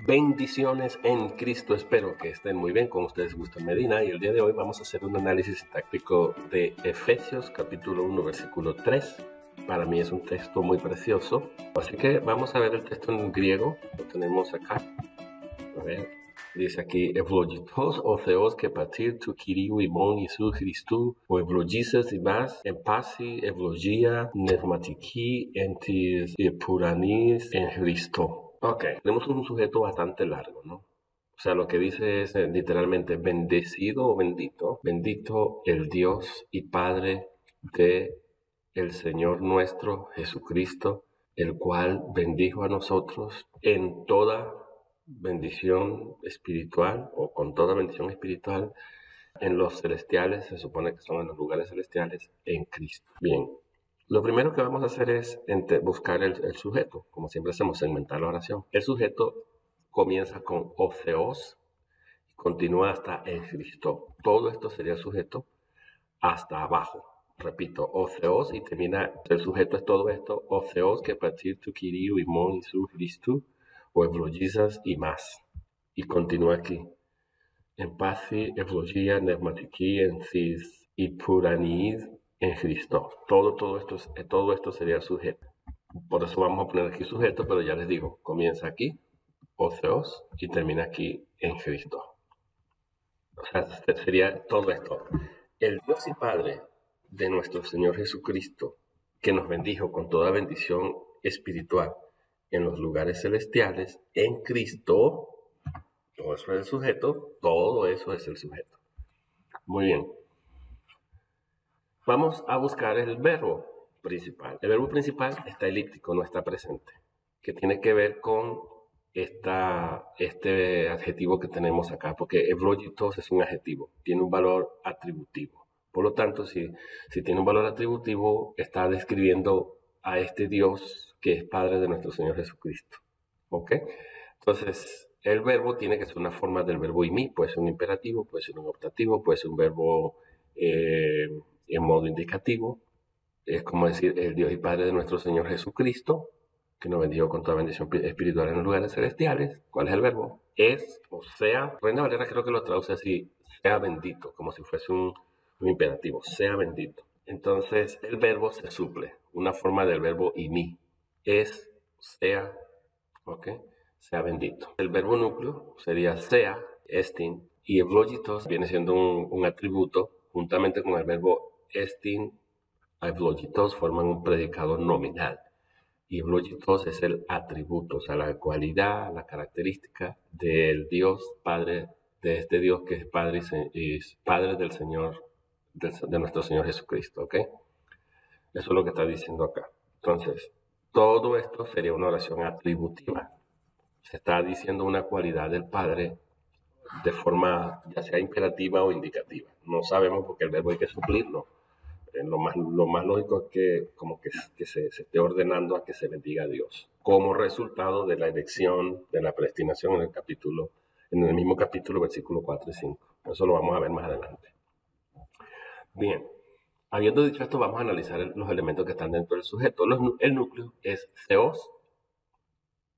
Bendiciones en Cristo, espero que estén muy bien. Con ustedes Gustavo Medina y el día de hoy vamos a hacer un análisis sintáctico de Efesios capítulo 1 versículo 3. Para mí es un texto muy precioso, así que vamos a ver el texto en griego. Lo tenemos acá. A ver, dice aquí: Ευλογητός ο Θεός και πατήρ του Κυρίου ημών Ιησού Χριστού, ο ευλογήσας ημάς εν πάση ευλογία πνευματική εν της επουρανής en Cristo. Ok, tenemos un sujeto bastante largo, ¿no? O sea, lo que dice es literalmente bendecido o bendito. Bendito el Dios y Padre de el Señor nuestro Jesucristo, el cual bendijo a nosotros en toda bendición espiritual o con toda bendición espiritual en los celestiales, se supone que son en los lugares celestiales, en Cristo. Bien. Lo primero que vamos a hacer es buscar el sujeto, como siempre hacemos, segmentar la oración. El sujeto comienza con o Theos y continúa hasta en Cristo. Todo esto sería el sujeto hasta abajo. Repito, o Theos y termina, el sujeto es todo esto, o Theos que partir tu Kyriou ημών Ιησού Χριστού, o ευλογήσας ημάς. Y continúa aquí. En paz ευλογία πνευματική εν της υπουρανής en Cristo. Todo esto sería el sujeto. Por eso vamos a poner aquí sujeto, pero ya les digo, comienza aquí, o Theos, y termina aquí en Cristo. O sea, sería todo esto. El Dios y Padre de nuestro Señor Jesucristo, que nos bendijo con toda bendición espiritual en los lugares celestiales, en Cristo, todo eso es el sujeto, todo eso es el sujeto. Muy bien. Vamos a buscar el verbo principal. El verbo principal está elíptico, no está presente, que tiene que ver con este adjetivo que tenemos acá, porque ευλογητός es un adjetivo, tiene un valor atributivo. Por lo tanto, si tiene un valor atributivo, está describiendo a este Dios que es Padre de nuestro Señor Jesucristo. ¿Ok? Entonces, el verbo tiene que ser una forma del verbo imi, puede ser un imperativo, puede ser un optativo, puede ser un verbo en modo indicativo. Es como decir el Dios y Padre de nuestro Señor Jesucristo, que nos bendijo con toda bendición espiritual en los lugares celestiales. ¿Cuál es el verbo? Es, o sea, Reina Valera creo que lo traduce así, sea bendito, como si fuese un imperativo, sea bendito. Entonces, el verbo se suple, una forma del verbo imi, es, sea, ¿ok? Sea bendito. El verbo núcleo sería sea, estin, y ευλογητός viene siendo un atributo, juntamente con el verbo estin, ευλογητός forman un predicado nominal. Y ευλογητός es el atributo, o sea, la cualidad, la característica del Dios Padre, de este Dios que es Padre y Padre del Señor, de nuestro Señor Jesucristo, ¿ok? Eso es lo que está diciendo acá. Entonces, todo esto sería una oración atributiva. Se está diciendo una cualidad del Padre de forma ya sea imperativa o indicativa. No sabemos porque el verbo hay que suplirlo. Lo más lógico es que como que se esté ordenando a que se bendiga a Dios como resultado de la elección, de la predestinación en el mismo capítulo, versículo 4 y 5. Eso lo vamos a ver más adelante. Bien, habiendo dicho esto, vamos a analizar los elementos que están dentro del sujeto. El núcleo es Theos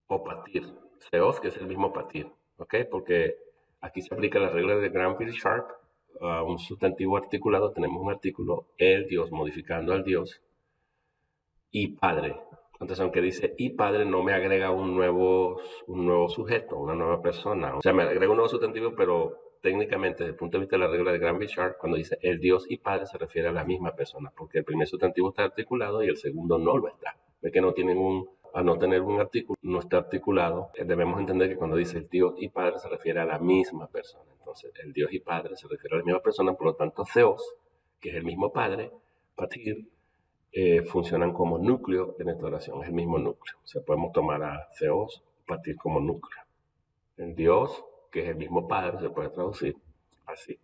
o patir. Theos, que es el mismo patir, ¿ok? Porque aquí se aplica la regla de Granville-Sharp. Un sustantivo articulado, tenemos un artículo, el Dios, modificando al Dios, y Padre. Entonces, aunque dice y Padre, no me agrega un nuevo sujeto, una nueva persona. O sea, me agrega un nuevo sustantivo, pero técnicamente, desde el punto de vista de la regla de Granville-Sharp, cuando dice el Dios y Padre, se refiere a la misma persona, porque el primer sustantivo está articulado y el segundo no lo está. Ve que al no tener un artículo, no está articulado, debemos entender que cuando dice el Dios y Padre se refiere a la misma persona. Entonces, el Dios y Padre se refiere a la misma persona, por lo tanto, Theos, que es el mismo Padre, patir, funcionan como núcleo de nuestra oración, es el mismo núcleo. O sea, podemos tomar a Theos, patir como núcleo. El Dios, que es el mismo Padre, se puede traducir así.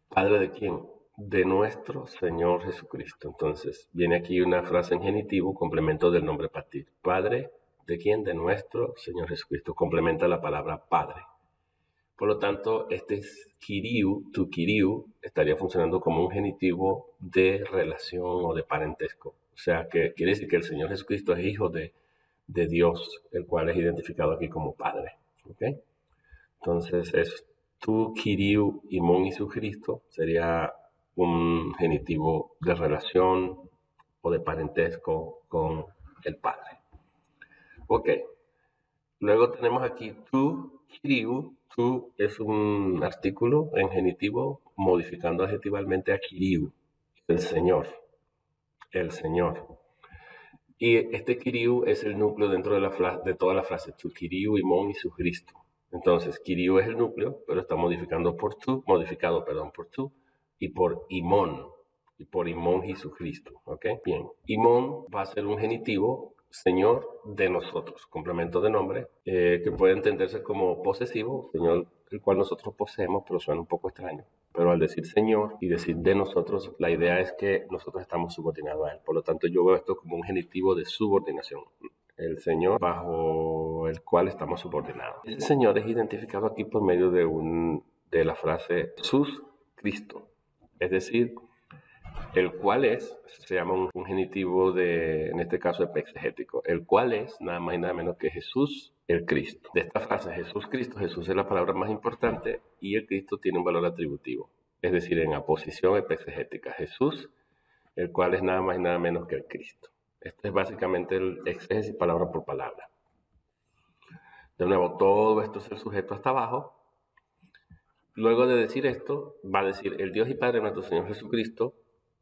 ¿Padre de quién? De nuestro Señor Jesucristo. Entonces, viene aquí una frase en genitivo, complemento del nombre patir. ¿Padre de quién? De nuestro Señor Jesucristo. Complementa la palabra Padre. Por lo tanto, este Kyriou, tu Kyriou, estaría funcionando como un genitivo de relación o de parentesco. O sea, que quiere decir que el Señor Jesucristo es hijo de de Dios, el cual es identificado aquí como Padre. ¿Ok? Entonces es tu, Kyriou, Imón y Jesucristo, sería un genitivo de relación o de parentesco con el Padre. Ok, luego tenemos aquí tu, Kyriou. Tu es un artículo en genitivo modificando adjetivalmente a Kyriou, el Señor, el Señor. Y este Kyriou es el núcleo dentro de toda la frase, tu, Kyriou, Imón y Jesucristo. Entonces, Kyriou es el núcleo, pero está modificado por tu, y por Imón, Jesucristo. ¿Ok? Bien. Imón va a ser un genitivo, Señor de nosotros, complemento de nombre, que puede entenderse como posesivo, Señor, el cual nosotros poseemos, pero suena un poco extraño. Pero al decir Señor y decir de nosotros, la idea es que nosotros estamos subordinados a Él. Por lo tanto, yo veo esto como un genitivo de subordinación. El Señor bajo el cual estamos subordinados. El Señor es identificado aquí por medio de la frase Jesús Cristo. Es decir, el cual es, se llama un genitivo en este caso exegético, el cual es nada más y nada menos que Jesús el Cristo. De esta frase Jesús Cristo, Jesús es la palabra más importante y el Cristo tiene un valor atributivo. Es decir, en aposición exegética, Jesús, el cual es nada más y nada menos que el Cristo. Este es básicamente el exégesis palabra por palabra. De nuevo, todo esto es el sujeto hasta abajo. Luego de decir esto, va a decir el Dios y Padre de nuestro Señor Jesucristo,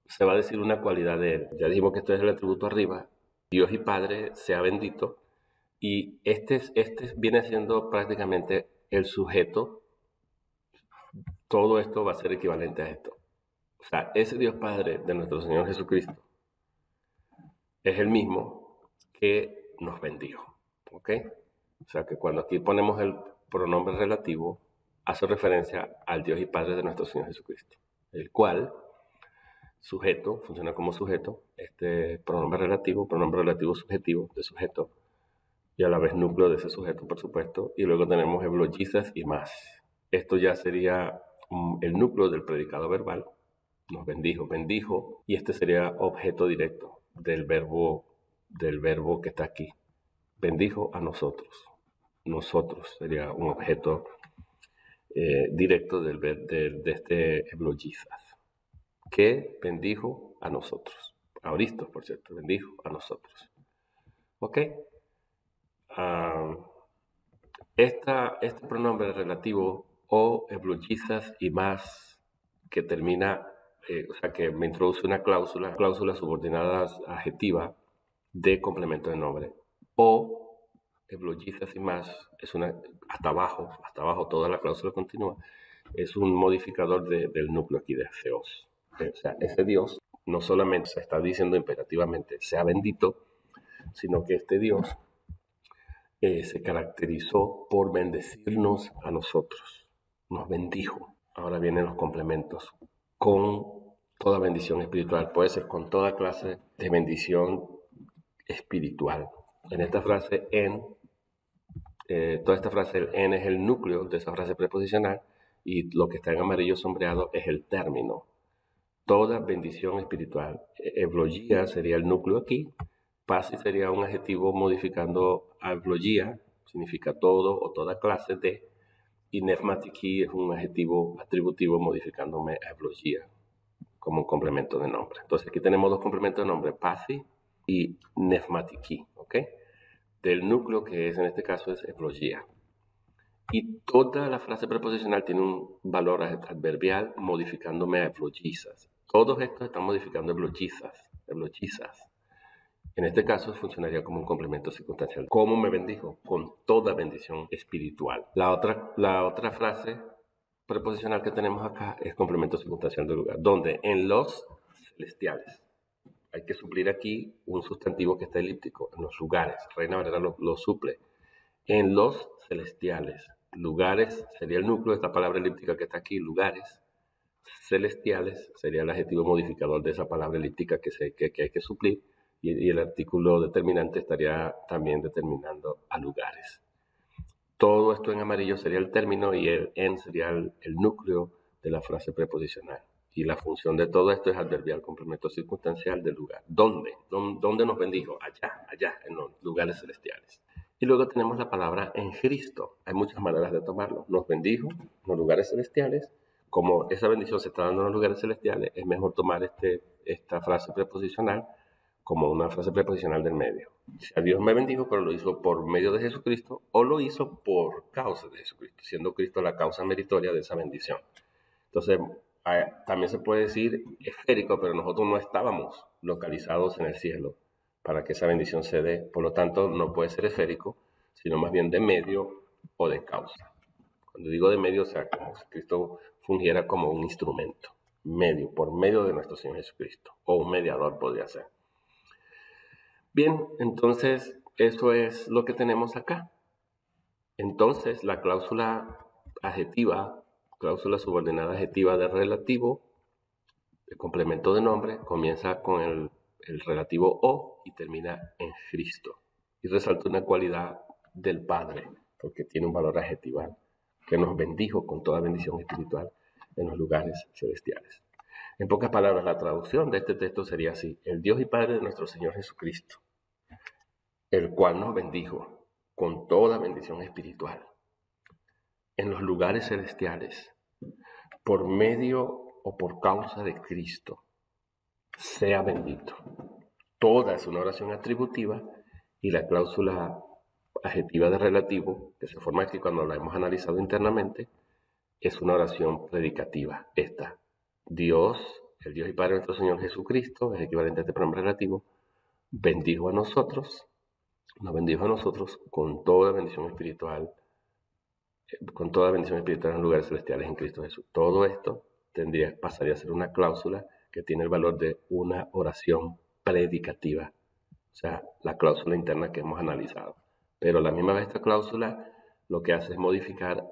se va a decir una cualidad de Él. Ya dijimos que esto es el atributo arriba, Dios y Padre sea bendito, y este viene siendo prácticamente el sujeto. Todo esto va a ser equivalente a esto. O sea, ese Dios Padre de nuestro Señor Jesucristo es el mismo que nos bendijo. ¿Ok? O sea, que cuando aquí ponemos el pronombre relativo, hace referencia al Dios y Padre de nuestro Señor Jesucristo, el cual, sujeto, funciona como sujeto, este pronombre relativo subjetivo de sujeto, y a la vez núcleo de ese sujeto, por supuesto, y luego tenemos eulogizas y más. Esto ya sería el núcleo del predicado verbal, nos bendijo, y este sería objeto directo del verbo que está aquí. Bendijo a nosotros. Nosotros sería un objeto directo de este eulogizas, que bendijo a nosotros. A Oristos, por cierto, bendijo a nosotros. ¿Ok? Este pronombre relativo o eulogizas y más, que termina, o sea, que me introduce una cláusula subordinada adjetiva de complemento de nombre, o eulogizas y más, es una, hasta abajo, toda la cláusula continua, es un modificador del núcleo aquí de Theos. O sea, ese Dios no solamente se está diciendo imperativamente sea bendito, sino que este Dios se caracterizó por bendecirnos a nosotros, nos bendijo. Ahora vienen los complementos, con toda bendición espiritual, puede ser con toda clase de bendición espiritual. En esta frase, toda esta frase, el en es el núcleo de esa frase preposicional, y lo que está en amarillo sombreado es el término. Toda bendición espiritual. Eulogía sería el núcleo aquí. Pasi sería un adjetivo modificando a eulogía, significa todo o toda clase de. Y nefmatiki es un adjetivo atributivo modificándome a eulogía como un complemento de nombre. Entonces aquí tenemos dos complementos de nombre, pasi y nefmatiki, ¿ok? Del núcleo que es, en este caso, es eulogía. Y toda la frase preposicional tiene un valor adverbial modificándome a eulogizas. Todos estos están modificando eulogizas. En este caso funcionaría como un complemento circunstancial. ¿Cómo me bendijo? Con toda bendición espiritual. La otra frase preposicional que tenemos acá es complemento circunstancial de lugar, donde en los celestiales. Hay que suplir aquí un sustantivo que está elíptico, en los lugares. Reina Valera lo suple. En los celestiales. Lugares sería el núcleo de esta palabra elíptica que está aquí, lugares. Celestiales sería el adjetivo modificador de esa palabra elíptica que hay que suplir, y el artículo determinante estaría también determinando a lugares. Todo esto en amarillo sería el término y el en sería el núcleo de la frase preposicional. Y la función de todo esto es adverbial complemento circunstancial del lugar. ¿Dónde? ¿Dónde nos bendijo? Allá, en los lugares celestiales. Y luego tenemos la palabra en Cristo. Hay muchas maneras de tomarlo. Nos bendijo en los lugares celestiales. Como esa bendición se está dando en los lugares celestiales, es mejor tomar esta frase preposicional como una frase preposicional del medio. O sea, Dios me bendijo, pero lo hizo por medio de Jesucristo, o lo hizo por causa de Jesucristo, siendo Cristo la causa meritoria de esa bendición. Entonces, también se puede decir esférico, pero nosotros no estábamos localizados en el cielo para que esa bendición se dé. Por lo tanto, no puede ser esférico, sino más bien de medio o de causa. Cuando digo de medio, o sea, como si Cristo fungiera como un instrumento, medio, por medio de nuestro Señor Jesucristo, o un mediador podría ser. Bien, entonces eso es lo que tenemos acá. Entonces, la cláusula adjetiva, cláusula subordinada adjetiva de relativo, el complemento de nombre, comienza con el relativo o y termina en Cristo. Y resalta una cualidad del Padre, porque tiene un valor adjetival, que nos bendijo con toda bendición espiritual en los lugares celestiales. En pocas palabras, la traducción de este texto sería así: el Dios y Padre de nuestro Señor Jesucristo, el cual nos bendijo con toda bendición espiritual en los lugares celestiales, por medio o por causa de Cristo, sea bendito. Toda es una oración atributiva y la cláusula adjetiva de relativo, que se forma aquí cuando la hemos analizado internamente, es una oración predicativa. Esta, Dios, el Dios y Padre de nuestro Señor Jesucristo, es equivalente a este pronombre relativo, bendijo a nosotros, nos bendijo a nosotros con toda bendición espiritual en lugares celestiales en Cristo Jesús. Todo esto pasaría a ser una cláusula que tiene el valor de una oración predicativa, o sea, la cláusula interna que hemos analizado. Pero la misma vez esta cláusula lo que hace es modificar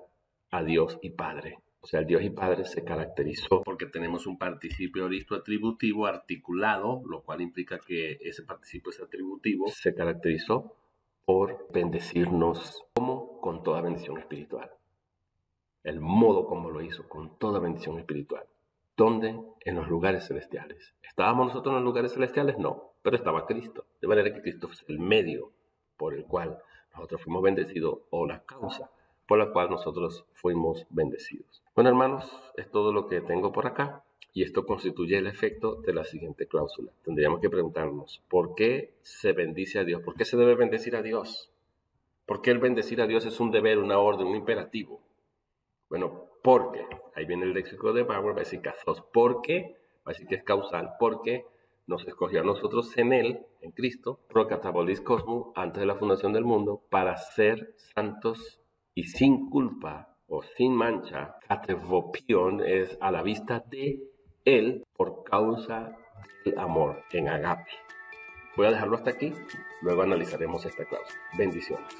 a Dios y Padre. O sea, el Dios y Padre se caracterizó porque tenemos un participio listo atributivo articulado, lo cual implica que ese participio atributivo se caracterizó por bendecirnos como con toda bendición espiritual. El modo como lo hizo, con toda bendición espiritual. ¿Dónde? En los lugares celestiales. ¿Estábamos nosotros en los lugares celestiales? No, pero estaba Cristo. De manera que Cristo es el medio por el cual nosotros fuimos bendecidos, o la causa por la cual nosotros fuimos bendecidos. Bueno, hermanos, es todo lo que tengo por acá. Y esto constituye el efecto de la siguiente cláusula. Tendríamos que preguntarnos, ¿por qué se bendice a Dios? ¿Por qué se debe bendecir a Dios? ¿Por qué el bendecir a Dios es un deber, una orden, un imperativo? Bueno, porque, ahí viene el léxico de Bauer, va a decir casos, porque, va a decir que es causal, porque nos escogió a nosotros en Él, en Cristo, pro catabolis cosmo, antes de la fundación del mundo, para ser santos y sin culpa o sin mancha. Katevopion es a la vista de Él por causa del amor, en agape. Voy a dejarlo hasta aquí, luego analizaremos esta cláusula. Bendiciones.